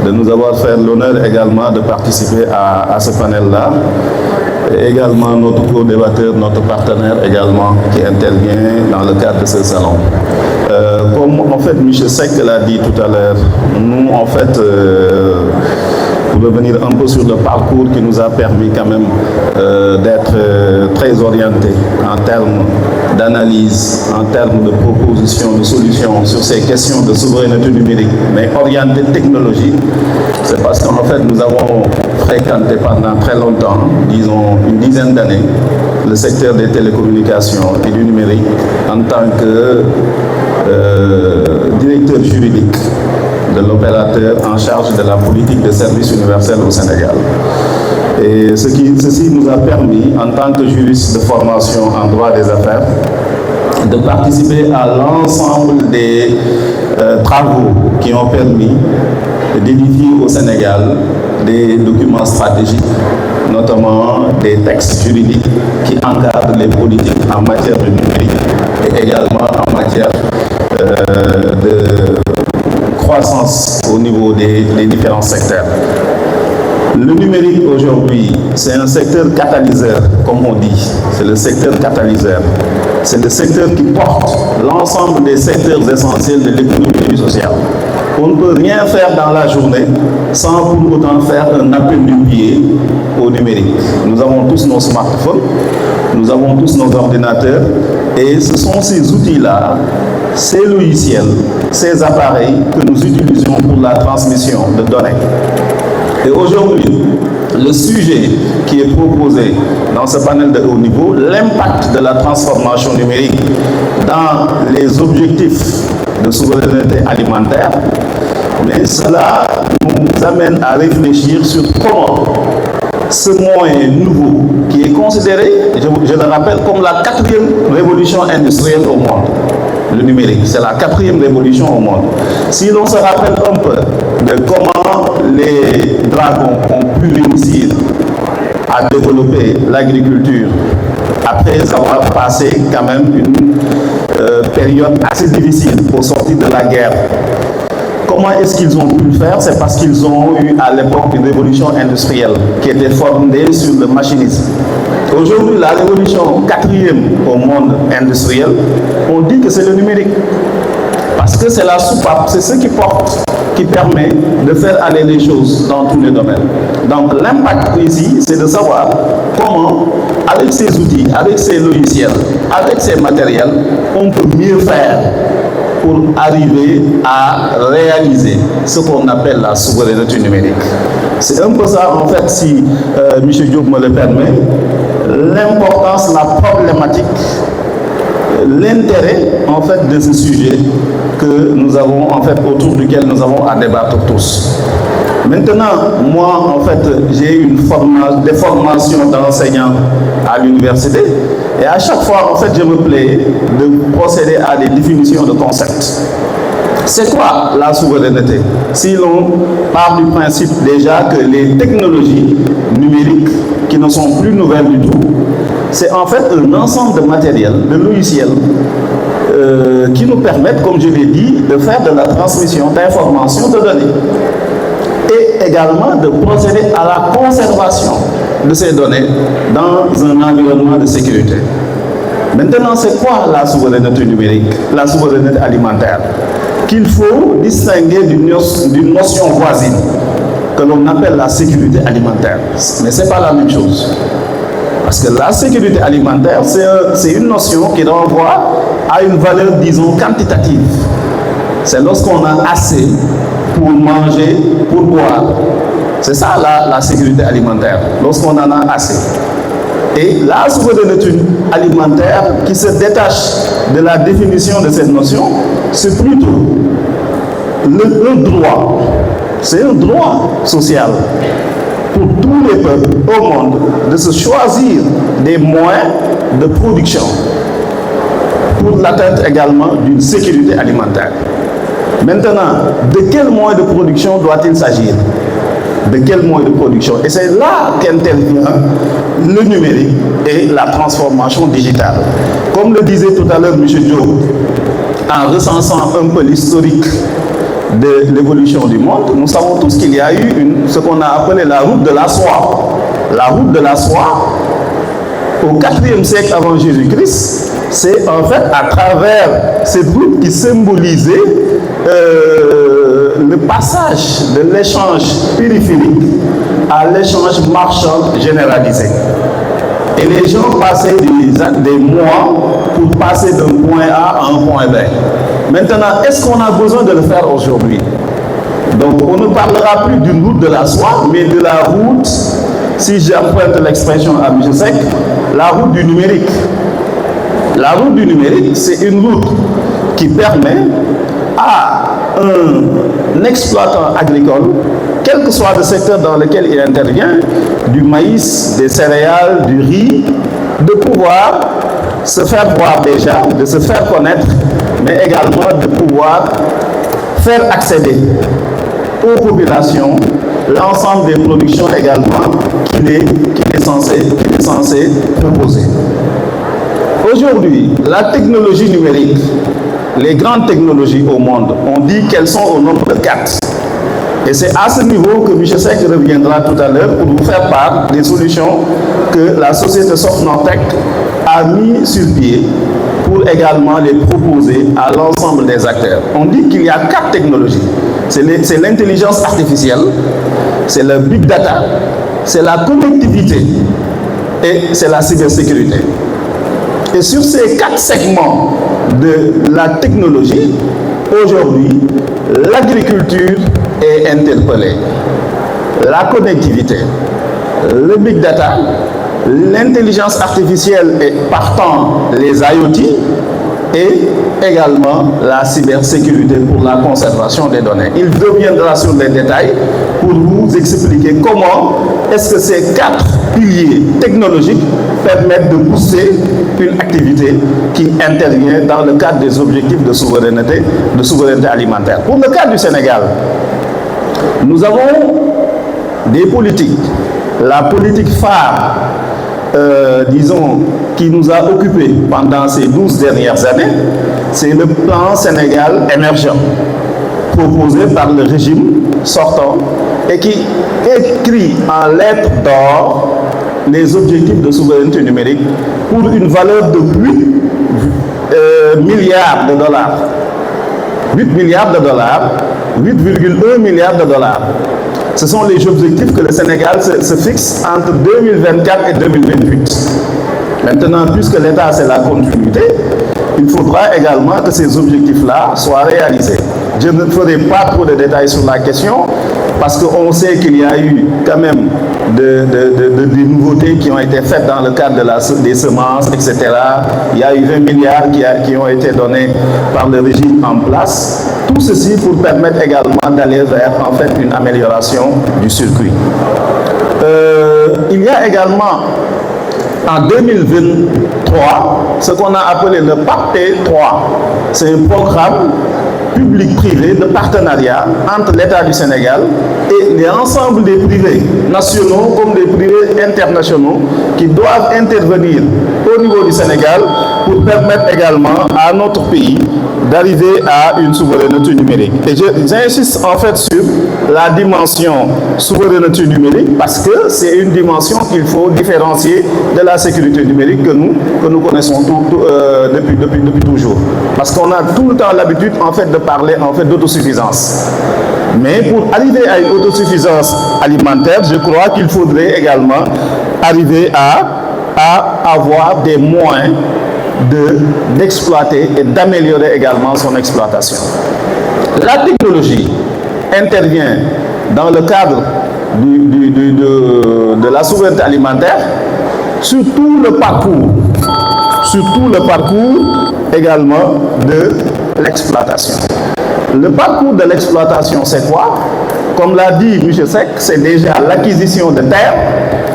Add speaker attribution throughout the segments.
Speaker 1: de nous avoir fait l'honneur également de participer à ce panel-là. Et également notre co-débatteur, notre partenaire également qui intervient dans le cadre de ce salon. Comme en fait M. Seck l'a dit tout à l'heure, nous en fait, pour revenir un peu sur le parcours qui nous a permis quand même d'être très orientés en termes d'analyse, en termes de propositions, de solutions sur ces questions de souveraineté numérique, mais orientées technologie, c'est parce qu'en fait nous avons fréquenté pendant très longtemps, disons une dizaine d'années, le secteur des télécommunications et du numérique en tant que directeur juridique de l'opérateur en charge de la politique de service universel au Sénégal. Et ceci nous a permis, en tant que juriste de formation en droit des affaires, de participer à l'ensemble des travaux qui ont permis d'édifier au Sénégal des documents stratégiques, notamment des textes juridiques qui encadrent les politiques en matière de numérique et également en matière de croissance au niveau des différents secteurs. Le numérique aujourd'hui, c'est un secteur catalyseur, comme on dit. C'est le secteur catalyseur. C'est le secteur qui porte l'ensemble des secteurs essentiels de l'économie et du social. On ne peut rien faire dans la journée sans pour autant faire un appel du pied au numérique. Nous avons tous nos smartphones, nous avons tous nos ordinateurs, et ce sont ces outils-là, ces logiciels, ces appareils que nous utilisons pour la transmission de données. Et aujourd'hui, le sujet qui est proposé dans ce panel de haut niveau, l'impact de la transformation numérique dans les objectifs de souveraineté alimentaire, mais cela nous amène à réfléchir sur comment ce moyen nouveau qui est considéré, je le rappelle, comme la 4e révolution industrielle au monde. Le numérique, c'est la 4e révolution au monde. Si l'on se rappelle un peu de comment les dragons ont pu réussir à développer l'agriculture après avoir passé quand même une période assez difficile pour sortir de la guerre. Comment est-ce qu'ils ont pu le faire? C'est parce qu'ils ont eu à l'époque une révolution industrielle qui était fondée sur le machinisme. Aujourd'hui, la révolution 4e au monde industriel, on dit que c'est le numérique. Parce que c'est la soupape, c'est ce qui porte, qui permet de faire aller les choses dans tous les domaines. Donc l'impact ici, c'est de savoir comment, avec ces outils, avec ces logiciels, avec ces matériels, on peut mieux faire pour arriver à réaliser ce qu'on appelle la souveraineté numérique. C'est un peu ça, en fait, si M. Diop me le permet, l'importance, la problématique, l'intérêt, en fait, de ce sujet que nous avons, en fait, autour duquel nous avons à débattre tous. Maintenant, moi, en fait, j'ai eu des formations d'enseignants à l'université et à chaque fois, en fait, je me plais de procéder à des définitions de concepts. C'est quoi la souveraineté? Si l'on part du principe déjà que les technologies numériques qui ne sont plus nouvelles du tout, c'est en fait un ensemble de matériel, de logiciels qui nous permettent, comme je l'ai dit, de faire de la transmission d'informations, de données. Et également de procéder à la conservation de ces données dans un environnement de sécurité. Maintenant, c'est quoi la souveraineté numérique, la souveraineté alimentaire? Qu'il faut distinguer d'une notion voisine que l'on appelle la sécurité alimentaire. Mais ce n'est pas la même chose. Parce que la sécurité alimentaire, c'est une notion qui renvoie à une valeur, disons, quantitative. C'est lorsqu'on a assez pour manger, pour boire. C'est ça la sécurité alimentaire, lorsqu'on en a assez. Et la souveraineté alimentaire qui se détache de la définition de cette notion, c'est plutôt un droit. C'est un droit social pour tous les peuples au monde de se choisir des moyens de production pour l'atteinte également d'une sécurité alimentaire. Maintenant, de quel moyen de production doit-il s'agir? De quel moyen de production? Et c'est là qu'intervient le numérique et la transformation digitale. Comme le disait tout à l'heure M. Diop, en recensant un peu l'historique de l'évolution du monde, nous savons tous qu'il y a eu ce qu'on a appelé la route de la soie. La route de la soie, au IVe siècle avant Jésus-Christ, c'est en fait à travers cette route qui symbolisait le passage de l'échange périphérique à l'échange marchand généralisé. Et les gens passaient des mois pour passer d'un point A à un point B. Maintenant, est-ce qu'on a besoin de le faire aujourd'hui? Donc, on ne parlera plus d'une route de la soie, mais de la route, si j'emprunte l'expression à M. Seck, la route du numérique. La route du numérique, c'est une route qui permet à un exploitant agricole, quel que soit le secteur dans lequel il intervient, du maïs, des céréales, du riz, de pouvoir se faire voir déjà, de se faire connaître, mais également de pouvoir faire accéder aux populations l'ensemble des productions également qu'il est censé proposer. Aujourd'hui, la technologie numérique, les grandes technologies au monde, on dit qu'elles sont au nombre de 4. Et c'est à ce niveau que M. Seck reviendra tout à l'heure pour vous faire part des solutions que la société Sofnortec a mis sur pied pour également les proposer à l'ensemble des acteurs. On dit qu'il y a 4 technologies. C'est l'intelligence artificielle, c'est le big data, c'est la connectivité et c'est la cybersécurité. Et sur ces 4 segments de la technologie, aujourd'hui, l'agriculture est interpellée. La connectivité, le big data, l'intelligence artificielle et partant les IoT et également la cybersécurité pour la conservation des données. Il reviendra sur les détails pour vous expliquer comment est-ce que ces 4 piliers technologiques permettent de booster une activité qui intervient dans le cadre des objectifs de souveraineté alimentaire. Pour le cas du Sénégal, nous avons des politiques. La politique phare, disons, qui nous a occupés pendant ces 12 dernières années, c'est le plan Sénégal émergent, proposé par le régime sortant et qui écrit en lettres d'or les objectifs de souveraineté numérique pour une valeur de 8 milliards de dollars. 8 milliards de dollars, 8,1 milliards de dollars. Ce sont les objectifs que le Sénégal se fixe entre 2024 et 2028. Maintenant, puisque l'État c'est la continuité, il faudra également que ces objectifs-là soient réalisés. Je ne ferai pas trop de détails sur la question, parce qu'on sait qu'il y a eu quand même des nouveautés qui ont été faites dans le cadre des semences, etc. Il y a eu 20 milliards qui ont été donnés par le régime en place. Tout ceci pour permettre également d'aller vers en fait une amélioration du circuit. Il y a également en 2023 ce qu'on a appelé le PACTE 3. C'est un programme public-privé de partenariat entre l'État du Sénégal et l'ensemble des privés nationaux comme des privés internationaux qui doivent intervenir au niveau du Sénégal pour permettre également à notre pays d'arriver à une souveraineté numérique. Et j'insiste en fait sur la dimension souveraineté numérique parce que c'est une dimension qu'il faut différencier de la sécurité numérique que nous connaissons depuis toujours. Parce qu'on a tout le temps l'habitude en fait de parler en fait d'autosuffisance. Mais pour arriver à une autosuffisance alimentaire, je crois qu'il faudrait également arriver à avoir des moyens d'exploiter et d'améliorer également son exploitation. La technologie intervient dans le cadre de la souveraineté alimentaire sur tout le parcours également de l'exploitation. Le parcours de l'exploitation, c'est quoi? Comme l'a dit M. Seck, c'est déjà l'acquisition de terres.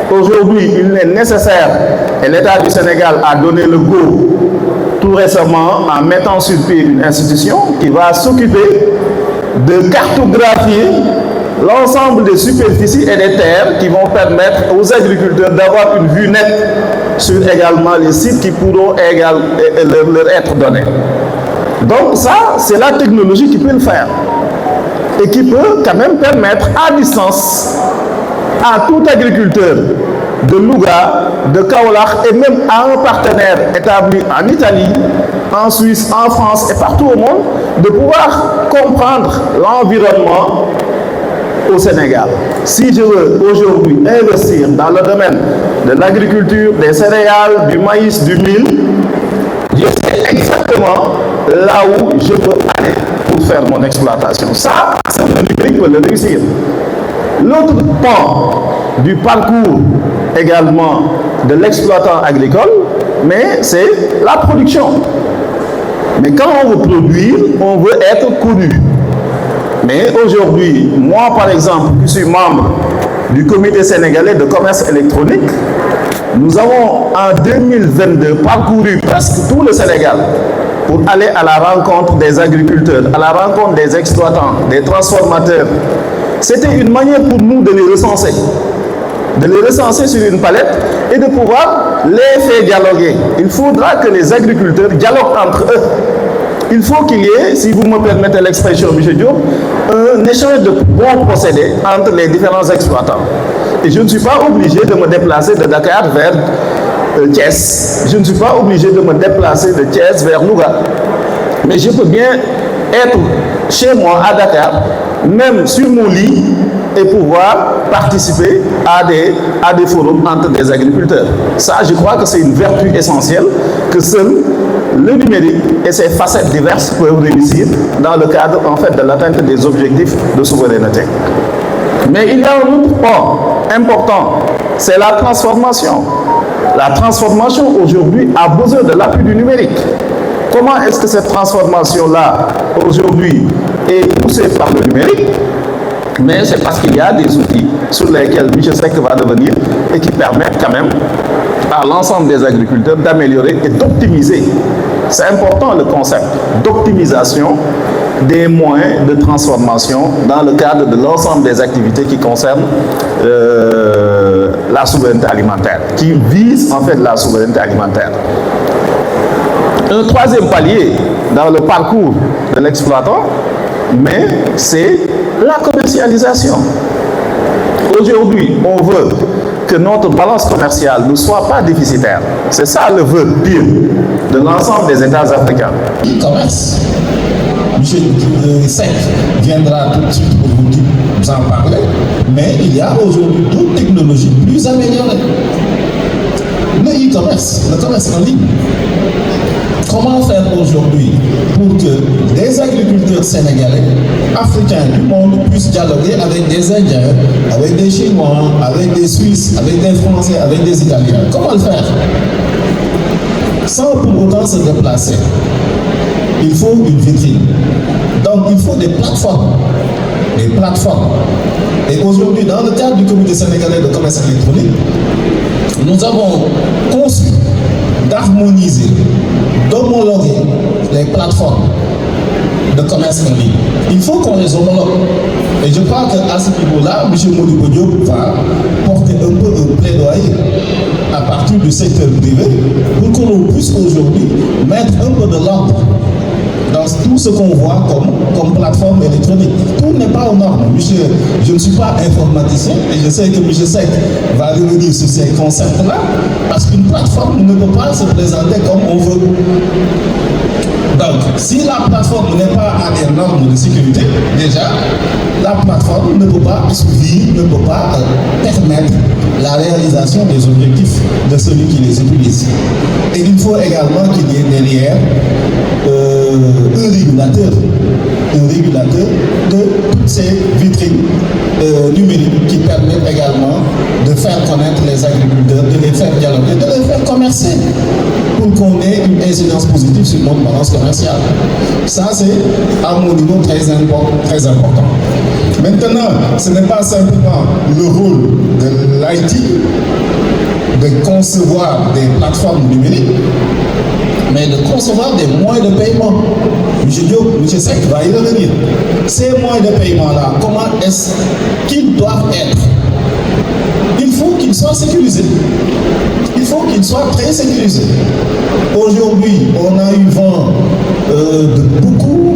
Speaker 1: Aujourd'hui, il est nécessaire, et l'État du Sénégal a donné le go tout récemment en mettant sur pied une institution qui va s'occuper de cartographier l'ensemble des superficies et des terres qui vont permettre aux agriculteurs d'avoir une vue nette sur également les sites qui pourront leur être donnés. Donc ça, c'est la technologie qui peut le faire. et qui peut quand même permettre à distance à tout agriculteur de Louga, de Kaolack et même à un partenaire établi en Italie, en Suisse, en France et partout au monde, de pouvoir comprendre l'environnement au Sénégal. Si je veux aujourd'hui investir dans le domaine de l'agriculture, des céréales, du maïs, du mil, je sais exactement là où je peux aller pour faire mon exploitation. Ça, c'est le numérique peut le réussir. L'autre pan du parcours également de l'exploitant agricole, mais c'est la production. Mais quand on veut produire, on veut être connu. Mais aujourd'hui, moi par exemple, je suis membre du comité sénégalais de commerce électronique. Nous avons en 2022 parcouru presque tout le Sénégal pour aller à la rencontre des agriculteurs, à la rencontre des exploitants, des transformateurs. C'était une manière pour nous de les recenser sur une palette et de pouvoir les faire dialoguer. Il faudra que les agriculteurs dialoguent entre eux. Il faut qu'il y ait, si vous me permettez l'expression, M. Diop, un échange de bons procédés entre les différents exploitants. Et je ne suis pas obligé de me déplacer de Dakar vers Thiès. Je ne suis pas obligé de me déplacer de Thiès vers Louga. Mais je peux bien être chez moi à Dakar, même sur mon lit, et pouvoir participer à des forums entre des agriculteurs. Ça, je crois que c'est une vertu essentielle que seul le numérique et ses facettes diverses peuvent réussir dans le cadre en fait, de l'atteinte des objectifs de souveraineté. Mais il y a un autre point important, c'est la transformation. La transformation aujourd'hui a besoin de l'appui du numérique. Comment est-ce que cette transformation-là aujourd'hui est poussée par le numérique? Mais c'est parce qu'il y a des outils sur lesquels M. Seck va devenir et qui permettent quand même à l'ensemble des agriculteurs d'améliorer et d'optimiser. C'est important le concept d'optimisation des moyens de transformation dans le cadre de l'ensemble des activités qui concernent la souveraineté alimentaire, qui visent en fait la souveraineté alimentaire. Un troisième palier dans le parcours de l'exploitant, mais c'est la commercialisation. Aujourd'hui, on veut que notre balance commerciale ne soit pas déficitaire. C'est ça le vœu pire de l'ensemble des États africains.
Speaker 2: E-commerce. Monsieur Seck viendra tout de suite pour vous en parler, mais il y a aujourd'hui d'autres technologies plus améliorées. Le e-commerce, le commerce en ligne. Comment faire aujourd'hui pour que des agriculteurs sénégalais, africains du monde puissent dialoguer avec des Indiens, avec des Chinois, avec des Suisses, avec des Français, avec des Italiens? Comment le faire? Sans pour autant se déplacer. Il faut une vitrine. Donc il faut des plateformes. Des plateformes. Et aujourd'hui, dans le cadre du comité sénégalais de commerce électronique, nous avons conçu d'harmoniser, d'homologuer les plateformes de commerce en ligne. Il faut qu'on les homologue. Et je crois qu'à ce niveau-là, M. Modibo Diop va porter un peu un plaidoyer à partir du secteur privé pour qu'on puisse aujourd'hui mettre un peu de l'ordre dans tout ce qu'on voit comme plateforme électronique. Tout n'est pas aux normes. Monsieur, je ne suis pas informaticien et je sais que M. Seck va revenir sur ces concepts-là parce qu'une plateforme ne peut pas se présenter comme on veut. Donc, si la plateforme n'est pas à des normes de sécurité, déjà, la plateforme ne peut pas suivre, ne peut pas permettre la réalisation des objectifs de celui qui les utilise. Et il faut également qu'il y ait derrière un régulateur de toutes ces vitrines numériques qui permettent également de faire connaître les agriculteurs, de les faire dialoguer, de les faire commercer pour qu'on ait une incidence positive sur notre balance commerciale. Ça, c'est à mon niveau très important. Maintenant, ce n'est pas simplement le rôle de l'IT de concevoir des plateformes numériques, mais de concevoir des moyens de paiement. M. Diop, M. Seck va y revenir. Ces moyens de paiement-là, comment est-ce qu'ils doivent être? Il faut qu'ils soient sécurisés. Il faut qu'ils soient très sécurisés. Aujourd'hui, on a eu vent de beaucoup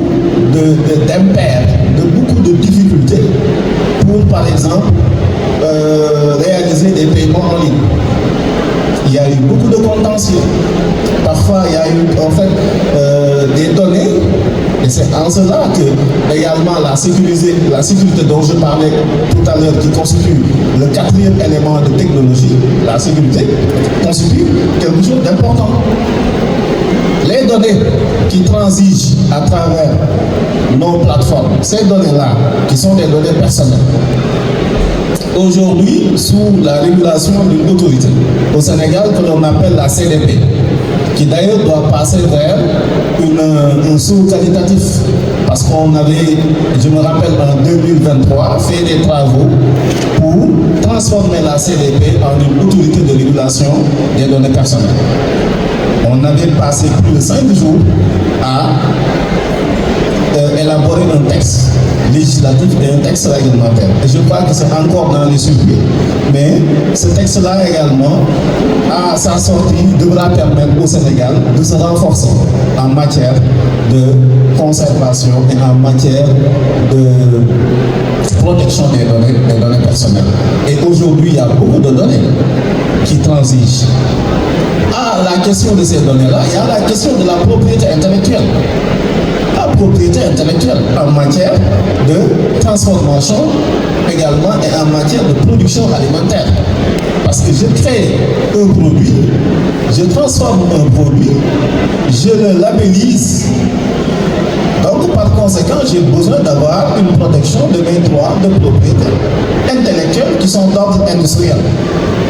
Speaker 2: d'impairs, de beaucoup de difficultés exemple, réaliser des paiements en ligne. Il y a eu beaucoup de contentieux. Parfois, il y a eu en fait des données, et c'est en cela que également la sécurité dont je parlais tout à l'heure, qui constitue le quatrième élément de technologie, la sécurité, constitue quelque chose d'important. Les données qui transigent à travers nos plateformes, ces données-là, qui sont des données personnelles, aujourd'hui, sous la régulation d'une autorité au Sénégal que l'on appelle la CDP, qui d'ailleurs doit passer vers un saut qualitatif, parce qu'on avait, je me rappelle, en 2023, fait des travaux pour transformer la CDP en une autorité de régulation des données personnelles. On avait passé plus de 5 jours à élaborer un texte législatif et un texte réglementaire. Et je crois que c'est encore dans les circuits. Mais ce texte-là également, à sa sortie, devra permettre au Sénégal de se renforcer en matière de conservation et en matière de protection des données personnelles. Et aujourd'hui, il y a beaucoup de données qui transigent. À la question de ces données-là, il y a la question de la propriété intellectuelle. La propriété intellectuelle en matière de transformation également et en matière de production alimentaire. Parce que je crée un produit, je transforme un produit, je le labellise. Donc, par conséquent, j'ai besoin d'avoir une protection de mes droits de propriété intellectuelle qui sont d'ordre industriel.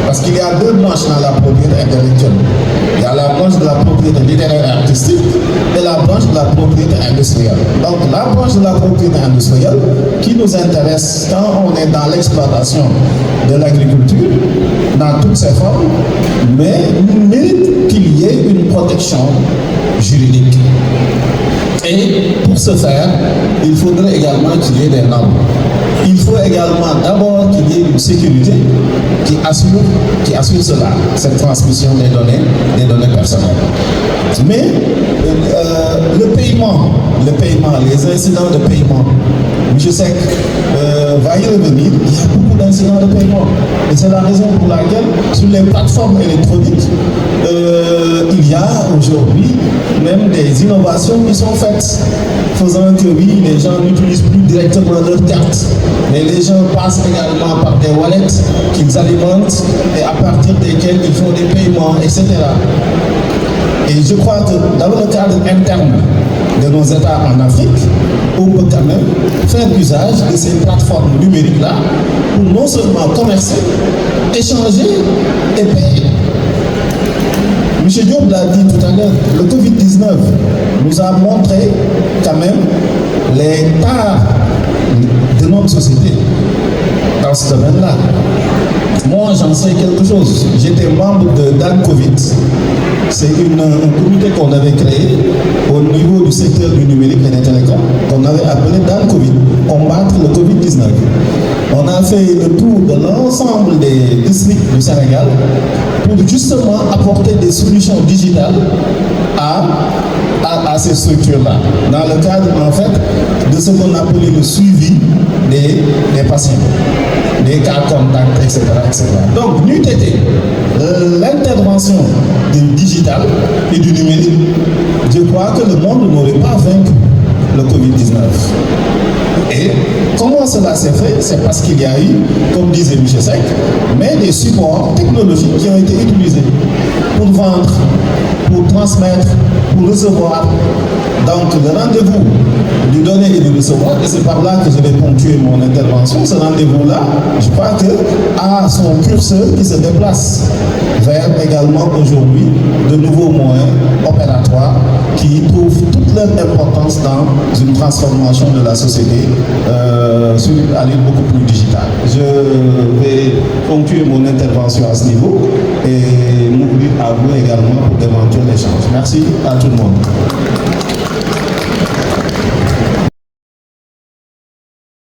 Speaker 2: Parce qu'il y a deux branches dans la propriété intellectuelle. Il y a la branche de la propriété littéraire et artistique et la branche de la propriété industrielle. Donc, la branche de la propriété industrielle qui nous intéresse quand on est dans l'exploitation de l'agriculture, dans toutes ses formes, mais mérite qu'il y ait une protection juridique. Et pour ce faire, il faudrait également qu'il y ait des normes. Il faut également d'abord qu'il y ait une sécurité qui assure cela, cette transmission des données personnelles. Mais le paiement, les incidents de paiement, je sais que va y revenir, il y a beaucoup d'incidents de paiement. Et c'est la raison pour laquelle sur les plateformes électroniques, il y a aujourd'hui même des innovations qui sont faites, faisant que oui, les gens n'utilisent plus directement leur carte, mais les gens passent également par des wallets qu'ils alimentent et à partir desquels ils font des paiements, etc. Et je crois que dans le cadre interne de nos États en Afrique, on peut quand même faire usage de ces plateformes numériques-là pour non seulement commercer, échanger et payer. M. Diop l'a dit tout à l'heure, le Covid-19 nous a montré quand même les tares de notre société dans ce domaine-là. Moi, j'en sais quelque chose. J'étais membre de Dan Covid. C'est un comité qu'on avait créé au niveau du secteur du numérique et des télécoms, qu'on avait appelé Dan Covid, combattre le Covid-19. On a fait le tour de l'ensemble des districts du Sénégal pour justement apporter des solutions digitales à ces structures-là, dans le cadre en fait de ce qu'on appelait le suivi des patients, des cas contacts, etc., etc. Donc, n'eût été l'intervention du digital et du numérique, je crois que le monde n'aurait pas vaincu le Covid-19. Et comment cela s'est fait? C'est parce qu'il y a eu, comme disait M. Seck, mais des supports technologiques qui ont été utilisés pour vendre, pour transmettre, pour recevoir. Donc le rendez-vous du donner et du recevoir, et c'est par là que je vais ponctuer mon intervention, ce rendez-vous-là, je crois que a son curseur qui se déplace vers également aujourd'hui de nouveaux moyens opératoires qui trouvent toute leur importance dans une transformation de la société sur une allure beaucoup plus digitale. Je vais ponctuer mon intervention à ce niveau et m'ouvrir à vous également pour d'éventuels échanges. Merci à tout le monde.